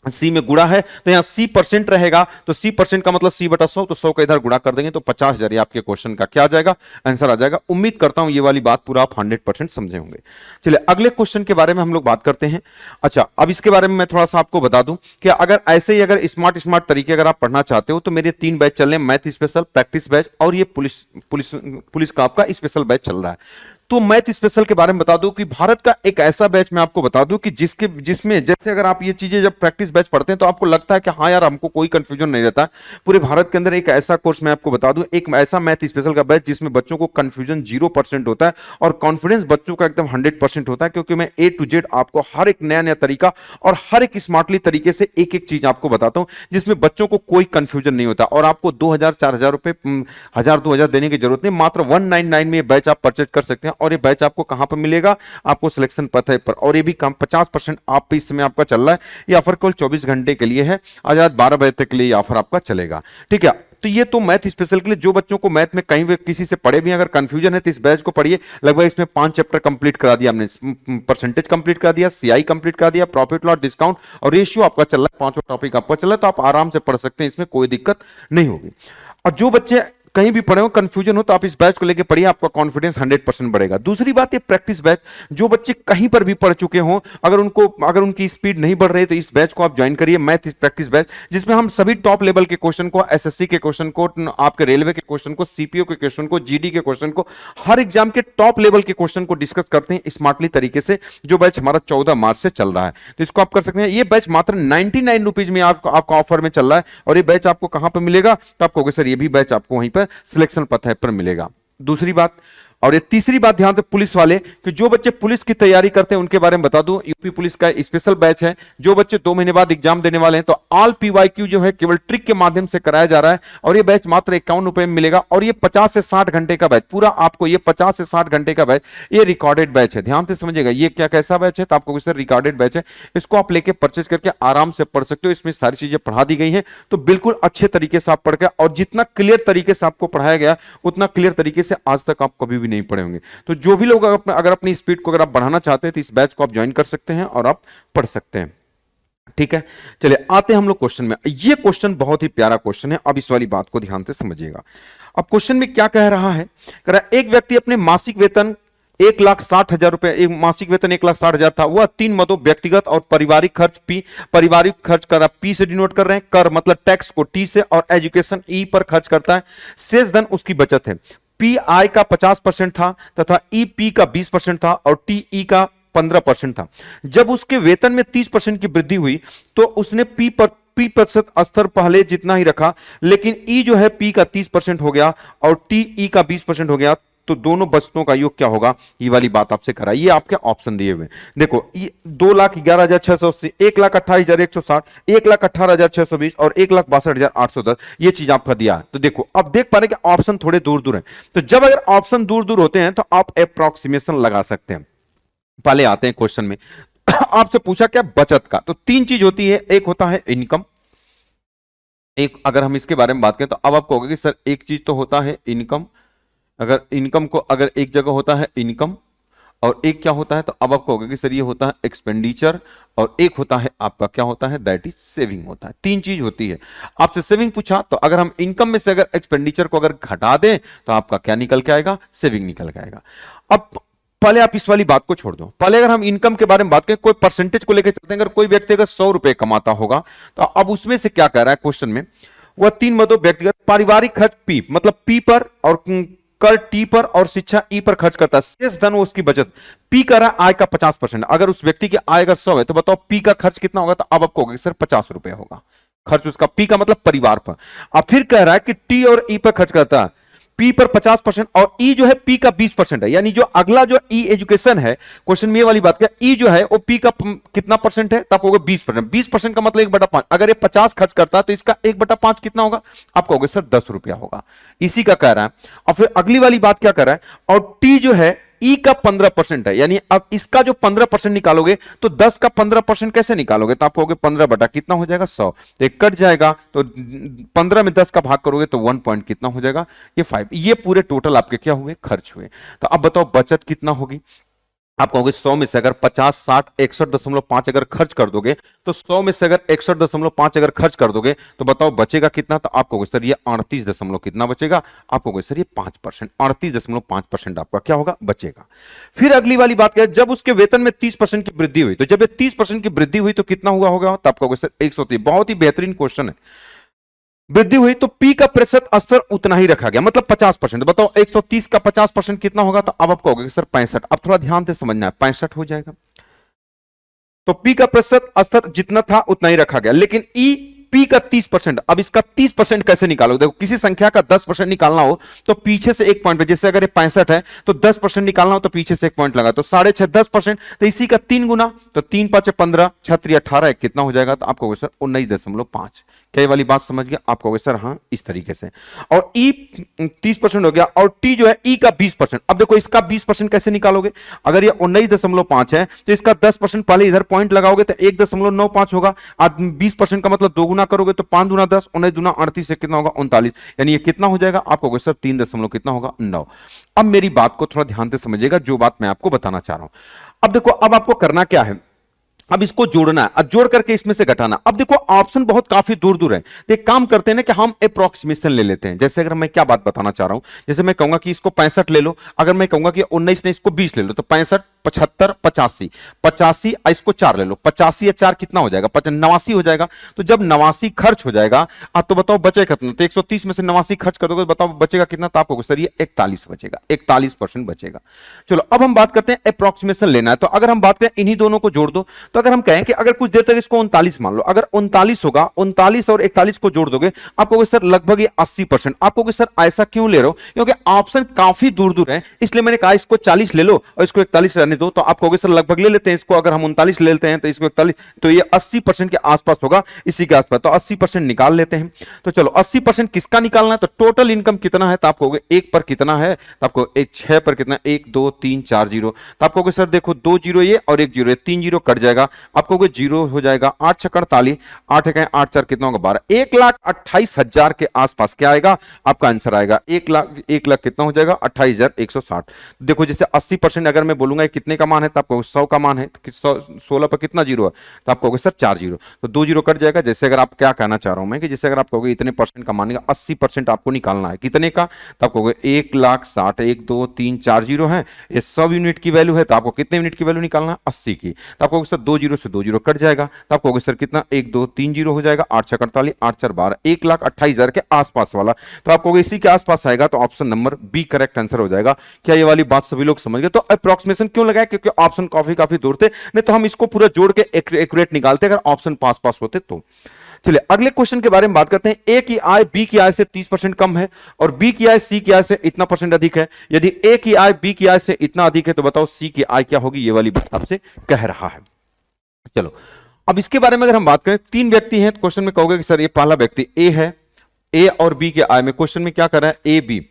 A: सी में गुणा है तो यहां सी परसेंट रहेगा, तो सी परसेंट का मतलब सी बटा 100, तो 100 का इधर गुणा कर देंगे तो 50,000 आपके क्वेश्चन का क्या आ जाएगा, आंसर आ जाएगा। उम्मीद करता हूं ये वाली बात पूरा आप 100% समझे होंगे। चलिए अगले क्वेश्चन के बारे में हम लोग बात करते हैं। अच्छा, अब इसके बारे में मैं थोड़ा सा आपको बता दूं कि अगर ऐसे ही अगर स्मार्ट तरीके अगर आप पढ़ना चाहते हो तो मेरे 3 बैच चल रहे हैं, मैथ स्पेशल, प्रैक्टिस बैच और ये पुलिस का आपका स्पेशल बैच चल रहा है। तो मैथ स्पेशल के बारे में बता दूं कि भारत का एक ऐसा बैच मैं आपको बता दूं कि जिसमें जैसे अगर आप ये चीजें जब प्रैक्टिस बैच पढ़ते हैं तो आपको लगता है कि हाँ यार हमको कोई कंफ्यूजन नहीं रहता। पूरे भारत के अंदर एक ऐसा कोर्स मैं आपको बता दूं, एक ऐसा मैथ स्पेशल का बैच जिसमें बच्चों को कंफ्यूजन 0% होता है और कॉन्फिडेंस बच्चों का एकदम 100% होता है, क्योंकि मैं A to Z आपको हर एक नया नया तरीका और हर एक स्मार्टली तरीके से एक एक चीज आपको बताता हूं जिसमें बच्चों को कोई कंफ्यूजन नहीं होता। और आपको 2,000-4,000 रुपए 1,000-2,000 देने की जरूरत नहीं, मात्र 199 में ये बैच आप परचेज कर सकते हैं। और ये बैच आपको कहां पर मिलेगा, आपको सिलेक्शन पते पर, और ये भी कम 50% आप पे इस समय आपका चल रहा है। ये ऑफर केवल 24 घंटे के लिए है, आज रात 12 बजे तक के लिए ये ऑफर आपका चलेगा, ठीक है। तो ये तो मैथ स्पेशल के लिए जो बच्चों को मैथ में कहीं भी किसी से पढ़े भी अगर कंफ्यूजन है तो इस बैच को पढ़िए। लगभग इसमें 5 चैप्टर कंप्लीट करा दिया हमने, परसेंटेज कंप्लीट करा दिया, सीआई कंप्लीट करा दिया, प्रॉफिट लॉस डिस्काउंट और रेशियो आपका चल रहा है, 5 टॉपिक आपका चल रहा है, तो आप आराम से पढ़ सकते हैं, इसमें कोई दिक्कत नहीं होगी। और जो बच्चे कहीं भी पढ़े हो कंफ्यूजन हो तो आप इस बैच को लेके पढ़िए, आपका कॉन्फिडेंस 100% बढ़ेगा। दूसरी बात ये प्रैक्टिस बैच, जो बच्चे कहीं पर भी पढ़ चुके हो, अगर उनकी स्पीड नहीं बढ़ रही तो इस बैच को आप ज्वाइन करिए, मैथ प्रैक्टिस बैच, जिसमें हम सभी टॉप लेवल के क्वेश्चन को, एसएससी के क्वेश्चन को, आपके रेलवे के क्वेश्चन को, सीपीओ के क्वेश्चन को, जीडी के क्वेश्चन को, हर एग्जाम के टॉप लेवल के क्वेश्चन को डिस्कस करते हैं स्मार्टली तरीके से। जो बैच हमारा 14 मार्च से चल रहा है, तो इसको आप कर सकते हैं। ये बैच मात्र 99 रुपीज में आपका ऑफर में चल रहा है। और ये बैच आपको कहां पर मिलेगा, तो आप कहोगे सर ये भी बैच आपको वहीं पर सिलेक्शन पर मिलेगा। दूसरी बात, और ये तीसरी बात ध्यान से पुलिस वाले कि जो बच्चे पुलिस की तैयारी करते हैं उनके बारे में बता दूं, यूपी पुलिस का स्पेशल बैच है। जो बच्चे 2 महीने बाद एग्जाम देने वाले हैं तो ऑल पीवाईक्यू जो है केवल ट्रिक के माध्यम से कराया जा रहा है और ये बैच मात्र 51 रुपए में मिलेगा। और ये 50 से 60 घंटे का बैच पूरा आपको, ये 50 से 60 घंटे का बैच, ये रिकॉर्डेड बैच है। ध्यान से समझिएगा ये क्या कैसा बैच है, तो आपको सर रिकॉर्डेड बैच है। इसको आप लेके परचेज करके आराम से पढ़ सकते हो। इसमें सारी चीजें पढ़ा दी गई हैं, तो बिल्कुल अच्छे तरीके से आप पढ़ के, और जितना क्लियर तरीके से आपको पढ़ाया गया उतना क्लियर तरीके से आज तक आप कभी भी नहीं पढ़े होंगे। तो जो भी लोग अगर अपनी स्पीड को अगर आप बढ़ाना चाहते हैं तो इस बैच को आप ज्वाइन कर सकते हैं और आप पढ़ सकते हैं। ठीक है, चलिए आते हैं हम लोग क्वेश्चन में। ये क्वेश्चन बहुत ही प्यारा क्वेश्चन है, अब इस वाली बात को ध्यान से समझिएगा। अब क्वेश्चन में क्या कह रहा है, कह रहा है एक व्यक्ति अपने मासिक वेतन 1,60,000 रुपए, एक मासिक वेतन 1,60,000 था, वह 3 मदों व्यक्तिगत और पारिवारिक खर्च पारिवारिक खर्च कर पी से डिनोट कर रहे हैं, कर मतलब टैक्स को टी से, और एजुकेशन ई पर खर्च करता है। शेष धन उसकी बचत है। पी आई का 50% था तथा ई पी का 20% था और टी ई का 15% था। जब उसके वेतन में 30% की वृद्धि हुई तो उसने पी प्रतिशत स्तर पहले जितना ही रखा, लेकिन ई जो है पी का 30% हो गया और टी ई का 20% हो गया, तो दोनों बचतों का योग क्या होगा, ये वाली बात आपसे कराई। ये आपके ऑप्शन दिए हुए देखो, 2,11,680, 1,28,160, 1,18,620 और 1,62,810, ये चीज आपका दिया है। तो देखो अब देख पा रहे कि ऑप्शन थोड़े दूर दूर हैं, तो जब अगर ऑप्शन दूर दूर होते हैं तो आप अप्रोक्सीमेशन लगा सकते हैं। पहले आते हैं क्वेश्चन में। आपसे पूछा क्या, बचत का, तो 3 चीज होती है, एक होता है इनकम, एक अगर हम इसके बारे में बात करें तो अब आप कहोगे कि सर एक चीज तो होता है इनकम, अगर इनकम को अगर एक जगह होता है इनकम और एक क्या होता है, तो अब आप कहोगे कि सर ये होता है एक्सपेंडिचर और एक होता है आपका क्या होता है, दैट इज सेविंग होता है। 3 चीज होती है। आपसे सेविंग पूछा तो अगर हम इनकम में से अगर एक्सपेंडिचर को अगर घटा दें तो आपका क्या निकल के आएगा, सेविंग निकल के आएगा। अब पहले आप इस वाली बात को छोड़ दो, पहले अगर हम इनकम के बारे में बात करें, कोई परसेंटेज को लेकर चलते हैं। अगर कोई व्यक्ति अगर 100 रुपए कमाता होगा तो अब उसमें से क्या कह रहा है क्वेश्चन में, वह 3 मदों व्यक्तिगत पारिवारिक खर्च पी मतलब पी पर और कर टी पर और शिक्षा ई पर खर्च करता है। शेष धन वो उसकी बचत, पी कर रहा है आय का 50%। अगर उस व्यक्ति की आय अगर 100 है तो बताओ पी का खर्च कितना होगा, तो अब आपको होगा सर 50 रुपए होगा खर्च उसका, पी का मतलब परिवार पर। अब फिर कह रहा है कि टी और ई पर खर्च करता है, पी पर 50% और ई जो है पी का 20% है। यानी जो अगला जो ई एजुकेशन है, क्वेश्चन में ये वाली बात क्या, ई जो है वो पी का कितना परसेंट है, तब होगा 20%। 20% का मतलब 1/5। अगर ये 50 खर्च करता है तो इसका 1/5 कितना होगा, आप कहोगे सर 10 रुपया होगा। इसी का कह रहा है। और फिर अगली वाली बात क्या कर रहा है, और टी जो है ई का 15% है, यानी अब इसका जो 15% निकालोगे तो 10 का 15% कैसे निकालोगे, तो आप कहोगे 15 बटा कितना हो जाएगा 100, तो एक कट जाएगा, तो 15 में 10 का भाग करोगे तो 1 पॉइंट कितना हो जाएगा, ये 5। ये पूरे टोटल आपके क्या हुए, खर्च हुए। तो अब बताओ बचत कितना होगी, आप कहोगे 100 में से अगर 50, 60, 61.5 अगर खर्च कर दोगे, तो 100 में से अगर 61.5 अगर खर्च कर दोगे तो बताओ बचेगा कितना, तो आप कहोगे सर ये 38 दशमलव कितना बचेगा, आप कहोगे सर ये 5%, 38.5% आपका क्या होगा, बचेगा। फिर अगली वाली बात क्या है, जब उसके वेतन में 30% की वृद्धि हुई, तो जब ये 30% की वृद्धि हुई तो कितना हुआ होगा, तो आप कहोगे सर 130। बहुत ही बेहतरीन क्वेश्चन है। वृद्धि हुई तो पी का प्रतिशत स्तर उतना ही रखा गया, मतलब 50%। बताओ 130 का 50% कितना होगा, तो अब आप कहोगे सर 65। अब थोड़ा ध्यान से समझना है, 65 हो जाएगा। तो पी का प्रतिशत स्तर जितना था उतना ही रखा गया, लेकिन ई पी का 30%। अब इसका 30% कैसे निकालो, देखो किसी संख्या का 10% निकालना हो तो पीछे से 1 पॉइंट, जैसे अगर ये 65 है तो 10% निकालना हो तो पीछे से 1 पॉइंट लगा, तो 6.5 10%, तो इसी का 3 गुना, तो 3 5 15, 6 3 18, कितना हो जाएगा, तो आपको सर 19.5। क्या ये वाली बात समझ गया, आप कहोगे सर हाँ इस तरीके से। और ई 30% हो गया और टी जो है ई का 20%। अब देखो इसका 20% कैसे निकालोगे, अगर ये 19.5 है तो इसका 10% पहले इधर पॉइंट लगाओगे तो 1.95 होगा, और 20% का मतलब 2 गुना करोगे तो 5 दूना 10, 19 दूना 38 से कितना होगा 39, यानी ये कितना हो जाएगा, आप कहोगे सर 3 दशमलव कितना होगा 9। अब मेरी बात को थोड़ा ध्यान से समझिएगा, जो बात मैं आपको बताना चाह रहा हूं। अब देखो अब आपको करना क्या है, अब इसको जोड़ना है, अब जोड़ करके इसमें से घटाना। अब देखो ऑप्शन बहुत काफी दूर दूर है, तो एक काम करते हैं ना कि हम अप्रोक्सीमेशन ले लेते हैं। जैसे अगर मैं क्या बात बताना चाह रहा हूं, जैसे मैं कहूंगा कि इसको 65 ले लो, अगर मैं कहूंगा कि 19 ने इसको 20 ले लो, तो 65 75 85 85, इसको 4 ले लो, 85 या 4 कितना हो जाएगा, 89 हो जाएगा। तो जब 89 खर्च हो जाएगा, अब तो बताओ बचेगा कितना, तो 130 में से 89 खर्च कर दोगे, बताओ बचेगा कितना, तो आपको सर ये 41 बचेगा, 41% बचेगा। चलो अब हम बात करते हैं अप्रोक्सीमेशन लेना है, तो अगर हम बात करें इन्हीं दोनों को जोड़ दो, तो अगर हम कहें कि अगर कुछ देर तक इसको 39 मान लो, अगर 39 होगा, 39 और 41 को जोड़ दोगे आपको कहोगे सर लगभग ये 80%। आपको कहोगे सर ऐसा क्यों ले रहे हो, क्योंकि ऑप्शन काफी दूर दूर है, इसलिए मैंने कहा इसको 40 ले लो और इसको 41 रहने दो। तो आप कहोगे सर लगभग ले लेते हैं इसको, अगर हम 39 ले लेते हैं तो इसको 41, तो ये 80% के आसपास होगा, इसी के आसपास। तो 80% निकाल लेते हैं। तो चलो 80% किसका निकालना है, तो टोटल इनकम कितना है, तो आप कहोगे 1 पर कितना है, तो आपको 6 पर कितना, 1 2 3 4 जीरो। तो आप कहोगे सर देखो 2 जीरो ये और 1 जीरो, 3 जीरो कट जाएगा, आप कहोगे जीरो हो जाएगा। 8 छक्का 48, 8 एक 8 4 कितना होगा 12, 1,28,000 के आसपास क्या आएगा आपका आंसर आएगा। 1 लाख कितना हो जाएगा 28,160। देखो जैसे 80% अगर मैं बोलूंगा कितने का मान है, तो आपको 100 का मान है, तो 16 पर कितना जीरो है, तो आप कहोगे सर 4 जीरो, तो 2 जीरो कट जाएगा। जैसे अगर आप क्या कहना चाह रहा हूं मैं कि जैसे अगर आप कहोगे इतने परसेंट का मानेगा, 80% आपको निकालना है कितने का, तो आप कहोगे 1,60,000, 1 2 3 4 जीरो है, ये सब यूनिट की वैल्यू है, तो आपको कितने यूनिट की वैल्यू निकालना है 80 की। तो आप कहोगे सर 2 जीरो से 2 जीरो कट जाएगा, तो आप कहोगे सर कितना 1 2 3 जीरो हो जाएगा, 8 6 48, 8 4 12, 1,28,000 के आसपास वाला। तो आप कहोगे इसी के आसपास आएगा, तो option number B correct answer हो जाएगा। क्या ये वाली बात सभी लोग समझ गए। तो अप्रोक्सीमेशन क्यों लगाया, क्योंकि ऑप्शन काफी दूर थे, नहीं तो हम इसको पूरा जोड़ के एक्यूरेट निकालते अगर ऑप्शन पास होते तो। चलिए अगले क्वेश्चन के बारे में बात करते हैं। ए की आय बी की आय से 30% कम है और बी की आय सी की आय से इतना परसेंट अधिक है। यदि ए की आय बी की आय से इतना अधिक है तो बताओ सी की आय क्या होगी। ये वाली बात आपसे कह रहा है। चलो अब इसके बारे में अगर हम बात करें, 3 व्यक्ति हैं, क्वेश्चन में कहोगे कि सर ये पहला व्यक्ति ए है, ए और बी के आय में क्वेश्चन में क्या कर रहा है ए बी,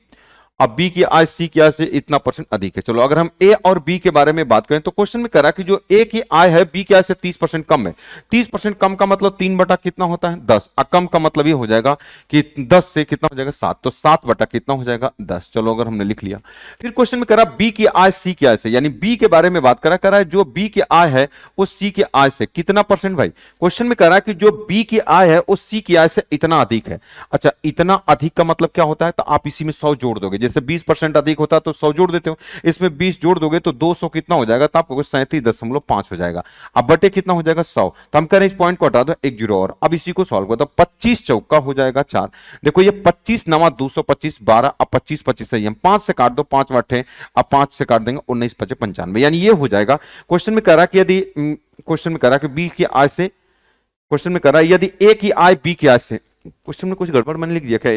A: अब बी की आय सी की आय से इतना परसेंट अधिक है। चलो अगर हम ए और बी के बारे में बात करें तो क्वेश्चन में कह रहा है कि जो ए की आय है बी की आय से 30% कम है। 30% कम का मतलब 3 बटा कितना होता है 10, और कम का मतलब ये हो जाएगा कि 10 से कितना हो जाएगा 7, तो 7 बटा कितना हो जाएगा 10। चलो अगर हमने लिख लिया, फिर क्वेश्चन में कह रहा है बी की आय सी की आय से, यानी बी के बारे में बात कर रहा है जो बी की आय है वो सी की आय से कितना परसेंट। भाई क्वेश्चन में कह रहा है कि जो बी की आय है वो सी की आय से इतना अधिक है। अच्छा इतना अधिक का मतलब क्या होता है, तो आप इसी में 100 जोड़ दोगे, जैसे 20% अधिक होता तो 100 जोड़ देते हो, इसमें 20 जोड़ दोगे तो 200 कितना हो जाएगा, तो आपको 37.5 हो जाएगा। अब बटे कितना हो जाएगा 100, तो हम कह रहे हैं इस पॉइंट को हटा दो, 1 जीरो और। अब इसी को सॉल्व करो तो 25 चौका हो जाएगा 4। देखो ये 25 नवा 225 12, अब 25 25 सही है, 5 से काट दो, 5 वाटे, अब 5 से काट देंगे 19 25 95, यानी ये हो जाएगा। क्वेश्चन में कह रहा है कि यदि क्वेश्चन में कह रहा है कि बी की आय से, क्वेश्चन में कह रहा है यदि ए की आय बी की आय से, क्वेश्चन में कुछ गड़बड़ मैंने लिख दिया क्या,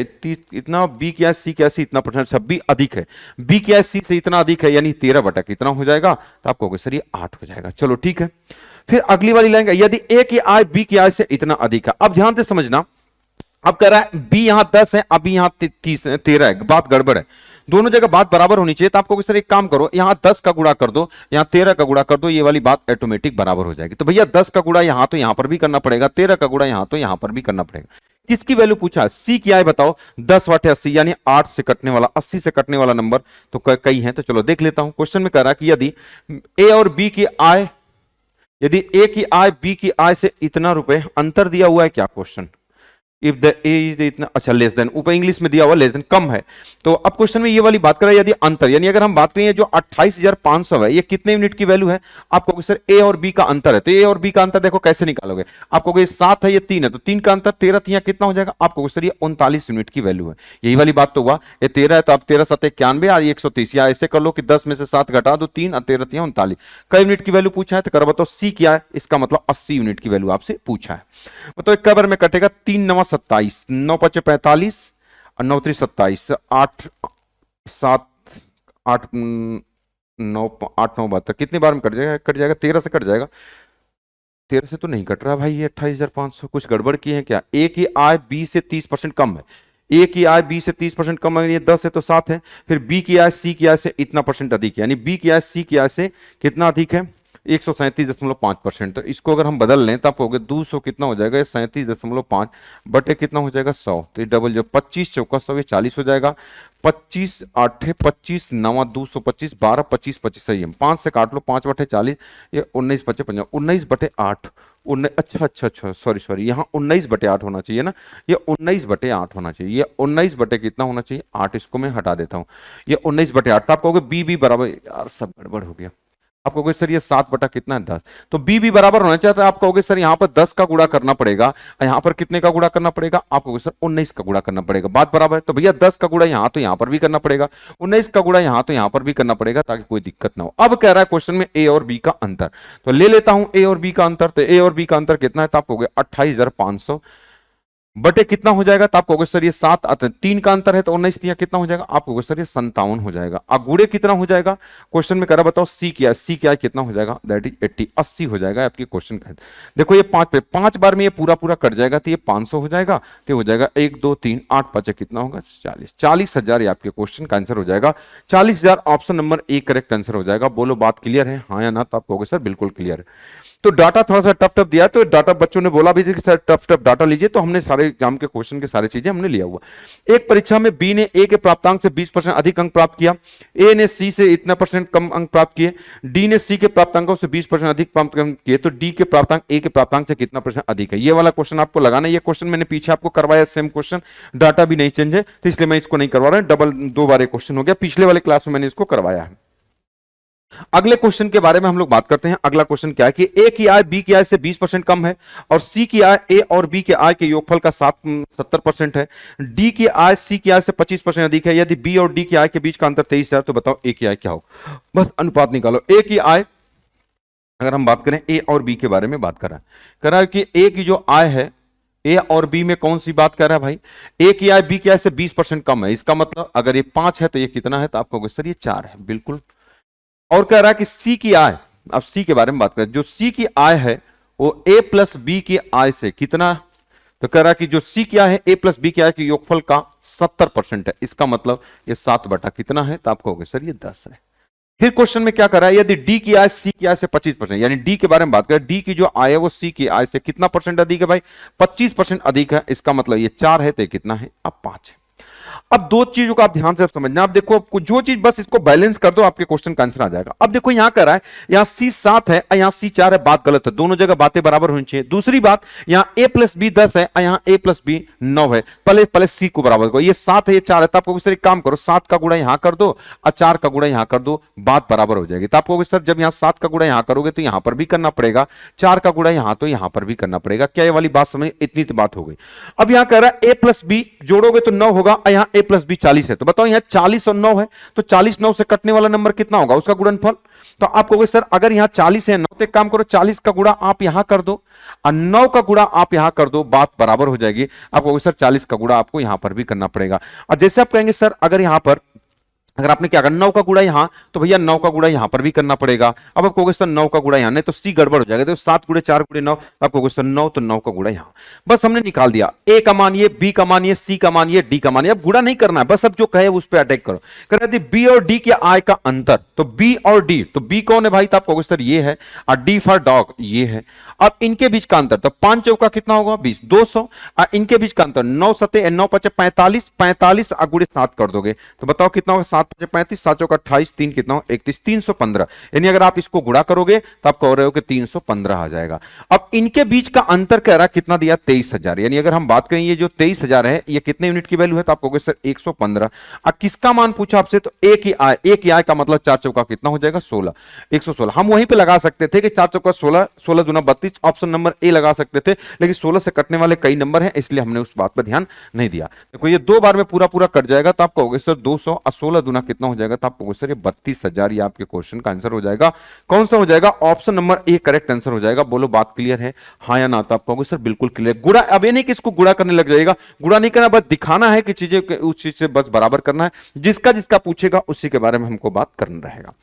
A: इतना बी की आय सी की आय से इतना परसेंट, सब बी अधिक है, बी की आय सी से इतना अधिक है, यानी 13 बटा कितना हो जाएगा, तो आप कहोगे सर ये 8 हो जाएगा। चलो ठीक है, फिर अगली वाली लाइन, यदि ए की आय बी की आय से इतना अधिक है। अब ध्यान से समझना, अब कह रहा है बी यहां 10 है, अभी यहां 13 है, बात गड़बड़ है, दोनों जगह बात बराबर होनी चाहिए। तो आपको सर एक काम करो, यहां 10 का गुणा कर दो, यहां 13 का गुणा कर दो, ये वाली बात ऑटोमेटिक बराबर हो जाएगी। तो भैया 10 का गुणा यहां तो यहां पर भी करना पड़ेगा, 13 का गुणा यहां तो यहां पर भी करना पड़ेगा। किसकी वैल्यू पूछा, सी की आय बताओ, 10 वाटे 80, यानी 8 से कटने वाला, 80 से कटने वाला नंबर तो कई है, तो चलो देख लेता हूं। क्वेश्चन में कह रहा है कि यदि ए और बी की आय, यदि ए की आय बी की आय से इतना रुपए, अंतर दिया हुआ है क्या question, if the A is इतना, अच्छा लेस देन, ऊपर इंग्लिश में दिया हुआ लेस देन कम है। तो अब क्वेश्चन में ये वाली बात कर रहा है यदि अंतर, यानी अगर हम बात करें जो 28,500 है ये कितने यूनिट की वैल्यू है, आपको सर ए और बी का अंतर है, तो ए और बी का अंतर देखो कैसे निकालोगे, आपको 7 है ये 3 है, तो 3 का अंतर 13 यहाँ कितना हो जाएगा, आपको सर ये 39 यूनिट की वैल्यू है। यही वाली बात तो हुआ, ये 13 है तो आप 13 7 91 या 130, या ऐसे कर लो कि 10 में से 7 घटा दो 3 और 13 39, कई यूनिट की वैल्यू पूछा है, तो कर बताओ सी क्या है, इसका मतलब 80 यूनिट की वैल्यू आपसे पूछा है। बताओ एक बार में कटेगा, 3 9 27, 9 5 45 और 9 3 27, 8 7 8 9 8 9 72, कितनी बार में कट जाएगा, 13 से कट जाएगा, 13 से तो नहीं कट रहा भाई, ये 28,500, कुछ गड़बड़ की है क्या। ए की आय बी से 30% कम है, ए की आय बी से 30% कम है, ये 10 है तो 7 है, फिर बी की आय सी की आय से इतना परसेंट अधिक है, यानी बी की आय सी की आय से कितना अधिक है 137.5%। तो इसको अगर हम बदल लें तो आप कहोगे 200 कितना हो जाएगा 37.5 बटे कितना हो जाएगा 100, तो ये डबल जो 25 चौका 100 ये 40 हो जाएगा, 25 8 25 9 225 12 25 25 सही है, 5 से काट लो 5 बटे 40, ये 19 बचे 50, 19 बटे 8, अच्छा सॉरी यहाँ 19 बटे 8 होना चाहिए ना, ये 19 बटे 8 होना चाहिए, ये 19 बटे कितना होना चाहिए 8, इसको मैं हटा देता हूँ, ये 19 बटे 8, तो आप कहोगे बी बराबर, यार सब गड़बड़ हो गया। आप कहोगे सर ये 7 बटा कितना है 10, तो बी भी बराबर होना चाहिए। आप कहोगे सर यहाँ पर 10 का गुणा करना पड़ेगा, यहाँ पर कितने का गुणा करना पड़ेगा, आप कहोगे सर 19 का गुणा करना पड़ेगा। बात बराबर है, तो भैया 10 का गुणा यहाँ तो यहाँ पर भी करना पड़ेगा, 19 का गुणा यहाँ तो यहाँ पर भी करना पड़ेगा, ताकि कोई दिक्कत ना हो। अब कह रहा है क्वेश्चन में ए और बी का अंतर, तो ले लेता हूं ए और बी का अंतर। तो ए और बी का अंतर कितना है, तो आप कहोगे 28,500 बटे कितना हो जाएगा, तो आप कहोगे सर ये 7 3 का अंतर है, तो 19 दिया कितना हो जाएगा, आप कहोगे सर ये 57 हो जाएगा। अब गुणे कितना हो जाएगा, क्वेश्चन में कह रहा बताओ सी क्या है, सी क्या है कितना हो जाएगा, दैट इज 80 80 हो जाएगा आपके क्वेश्चन का। देखो ये 5 पे 5 बार में ये पूरा पूरा कट जाएगा, तो ये 500 हो जाएगा, तो हो जाएगा 1 2 3 8 5 कितना होगा 40 40,000 ये आपके क्वेश्चन का आंसर हो जाएगा। 40,000 option number A correct answer हो जाएगा। बोलो बात क्लियर है, हाँ या ना, तो आप कहोगे सर बिल्कुल क्लियर है। तो डाटा थोड़ा सा टफ टफ दिया है, तो डाटा बच्चों ने बोला भी था कि सर टफ टफ डाटा लीजिए, तो हमने सारे एग्जाम के क्वेश्चन के सारी चीजें हमने लिया हुआ। एक परीक्षा में बी ने ए के प्राप्तांक से 20% अधिक अंक प्राप्त किया, ए ने सी से इतना % कम अंक प्राप्त किए, डी ने सी के प्राप्तांकों से 20% अधिक प्राप्त किए, तो डी के प्राप्तांक ए के प्राप्तांक से कितना % अधिक है। ये वाला क्वेश्चन आपको लगाना है। ये क्वेश्चन मैंने पीछे आपको करवाया सेम क्वेश्चन, डाटा भी नहीं चेंज है, तो इसलिए मैं इसको नहीं करवा रहा हूं, डबल 2 बार क्वेश्चन हो गया, पिछले वाले क्लास में मैंने इसको करवाया है। अगले क्वेश्चन के बारे में हम लोग बात करते हैं। अगला क्वेश्चन क्या है कि ए की आय बी की आय से 20% कम है, और सी की आय ए और बी के आय के योगफल का 70% है। डी की आय सी की आय से 25% अधिक है। यदि बी और डी की आय के बीच का अंतर 23,000, तो बताओ ए की आय क्या हो। बस अनुपात निकालो। ए की आय, अगर हम बात करें ए और बी के बारे में बात कर रहा है कि ए की जो आय है, ए और बी में कौन सी बात कर रहा है भाई, ए की आय बी की आय से 20% कम है। इसका मतलब अगर ये 5 है तो ये कितना है, तो आप कहोगे सर ये 4 है, बिल्कुल। और कह रहा है कि सी की आय, अब सी के बारे में बात करें, जो सी की आय है वो ए प्लस बी की आय से कितना, तो कह रहा है कि जो सी की आय है ए प्लस बी की आय के योगफल का 70% है। इसका मतलब ये 7 बटा कितना है, तो आप कहोगे सर ये 10 है। फिर क्वेश्चन में क्या कर रहा है, यदि डी की आय सी की आय से 25%, यानी डी के बारे में बात करें, डी की जो आय है वो सी की आय से कितना % अधिक है भाई, 25% अधिक है। इसका मतलब ये 4 है, तो ये कितना है, अब 5 है। अब दो चीजों का आप ध्यान से समझना। आप देखो आपको जो चीज, बस इसको बैलेंस कर दो, आपके क्वेश्चन का आंसर आ जाएगा। अब देखो यहां कर रहा है, यहां सी 7 है, यहां सी 4 है, बात गलत है, दोनों जगह बातें बराबर होनी चाहिए। दूसरी बात, यहां ए प्लस बी 10 है, यहां ए प्लस बी 9 है, पहले सी को बराबर करो। ये 7 है, ये 4 है, तो आपको एक काम करो, 7 का गुणा यहां कर दो और 4 का गुणा यहां कर दो, बात बराबर हो जाएगी। तो आपको सर जब यहां 7 का गुणा यहां करोगे तो यहां पर भी करना पड़ेगा, 4 का गुणा यहां तो यहां पर भी करना पड़ेगा। क्या ये वाली बात समझ, इतनी तो बात हो गई। अब यहां कह रहा है ए प्लस बी जोड़ोगे तो 9 होगा, यहां ए प्लस बी 40 है, तो बताओ यहां 40 और 9 है, तो 40 9 से कटने वाला नंबर कितना होगा, उसका गुणनफल। तो आप कहोगे सर अगर यहां 40 है 9, तो एक काम करो, 40 का गुणा आप यहां कर दो और 9 का गुणा आप यहां कर दो, बात बराबर हो जाएगी। आप कहोगे सर 40 का गुणा आपको यहां पर भी करना पड़ेगा। और जैसे आप कहेंगे सर अगर यहां पर, अगर आपने क्या करना 9 का गुणा यहां, तो भैया 9 का गुणा यहां पर भी करना पड़ेगा। अब आप कहोगे सर 9 का गुणा यहां, नहीं तो सी गड़बड़ हो जाएगा, तो 7 गुणे 4 गुणे 9, आप कहोगे सर 9, तो 9 का गुणा यहां। बस हमने निकाल दिया, ए का मान ये, बी का मान ये, सी का मान ये, डी का मान ये। अब गुणा नहीं करना है, बस अब जो कहे उस पर अटैक करो। कह रहे थे बी और डी के आय का अंतर, तो बी और डी, तो बी कौन है भाई, तो आप कहोगे सर ये है, और डी फॉर डॉग ये है। अब इनके बीच का अंतर, तो 5 चौका कितना होगा 20, 200, और इनके बीच का अंतर 9 सते 9 5 45, 45 गुणे 7 कर दोगे तो बताओ कितना होगा, 7 5 35, 7 चौका 28, 3 कितना हो 31, 315। यानी अगर आप इसको गुणा करोगे तो आप कह रहे हो कि 315 आ जाएगा। अब इनके बीच का अंतर कह रहा है कितना दिया, 23,000। यानी अगर हम बात करें ये जो 23,000 है ये कितने यूनिट की वैल्यू है, तो आप कहोगे सर 115। अब किसका मान पूछा आपसे, तो ए की आय, ए की आय का मतलब 4 चौका कितना हो जाएगा 16, 116। हम वहीं पे लगा सकते थे कि 4 चौका 16, 16 दूना 32, ऑप्शन नंबर ए लगा सकते थे, लेकिन 16 से कटने वाले कई नंबर हैं, इसलिए हमने उस बात पर ध्यान नहीं दिया। देखो ये 2 बार में पूरा पूरा कट जाएगा, तो आप कहोगे सर 200 और 16 दूना कितना हो जाएगा, तो आप कहोगे सर ये 32,000 ये आपके क्वेश्चन का आंसर हो जाएगा। कौन सा हो जाएगा, option number A correct answer हो जाएगा। बोलो बात क्लियर है, हाँ या ना, तो आप कहोगे सर बिल्कुल क्लियर। गुणा अब ये नहीं कि इसको गुणा करने लग जाएगा, गुणा नहीं करना, बस दिखाना है कि चीजें उस चीज से बस बराबर करना है। जिसका जिसका पूछेगा उसी के बारे में हमको बात करना रहेगा।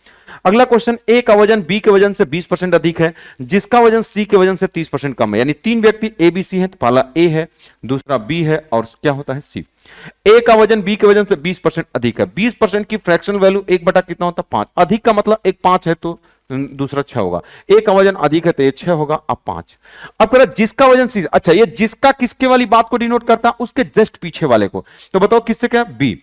A: अगला क्वेश्चन, ए का वजन बी के वजन से 20% अधिक है, जिसका वजन सी के वजन से 30% कम है। यानी 3 व्यक्ति ए बी सी हैं, तो पहला ए है, दूसरा बी है, और क्या होता है सी। ए का वजन बी के वजन से 20% अधिक है। 20% की फ्रैक्शनल वैल्यू 1 बटा कितना होता है 5। अधिक का मतलब एक 5 है तो दूसरा 6 होगा। ए का वजन अधिक है तो ये 6 होगा, अब 5। अब कह रहा जिसका वजन सी, अच्छा ये जिसका किसके वाली बात को डिनोट करता है, उसके जस्ट पीछे वाले को। तो बताओ किससे क्या, बी।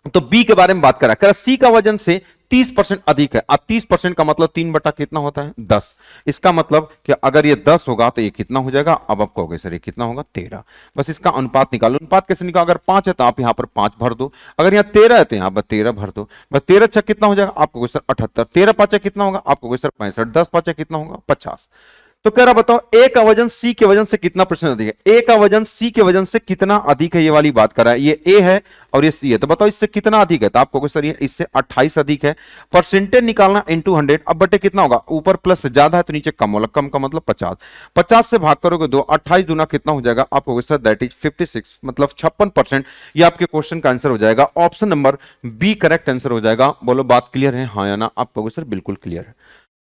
A: तो बी के बारे में बात करा, सी का वजन से 30% अधिक है। अब 30% का मतलब 3 बटा कितना होता है 10। इसका मतलब कि अगर ये 10 होगा तो ये कितना हो जाएगा, अब आप कहोगे सर ये कितना होगा 13। बस इसका अनुपात निकालो। अनुपात कैसे निकालो, अगर 5 है तो आप यहां पर 5 भर दो, अगर यहाँ 13 है तो यहां पर 13 भर दो। बस 13 छक कितना हो जाएगा आपको सर 78, 13 पांच कितना होगा आपको सर 65, 10 पांच कितना होगा 50। तो कह रहा बताओ ए का वजन सी के वजन से कितना परसेंट अधिक है। ए का वजन सी के वजन से कितना अधिक है, ये वाली बात कर रहा है। ये ए है और ये सी है, तो बताओ इससे कितना अधिक है, तो आपको सर ये इससे 28 अधिक है। परसेंटेज निकालना इनटू 100, अब बटे कितना होगा, ऊपर प्लस ज्यादा है तो नीचे कम होगा, कम का मतलब 50। 50 से भाग करोगे 2, 28 दूना कितना हो जाएगा आपको सर दैट इज 56, मतलब 56%। ये आपके क्वेश्चन का आंसर हो जाएगा। Option number B correct answer हो जाएगा। बोलो बात क्लियर है, हाँ या ना। आपको सर बिल्कुल क्लियर है।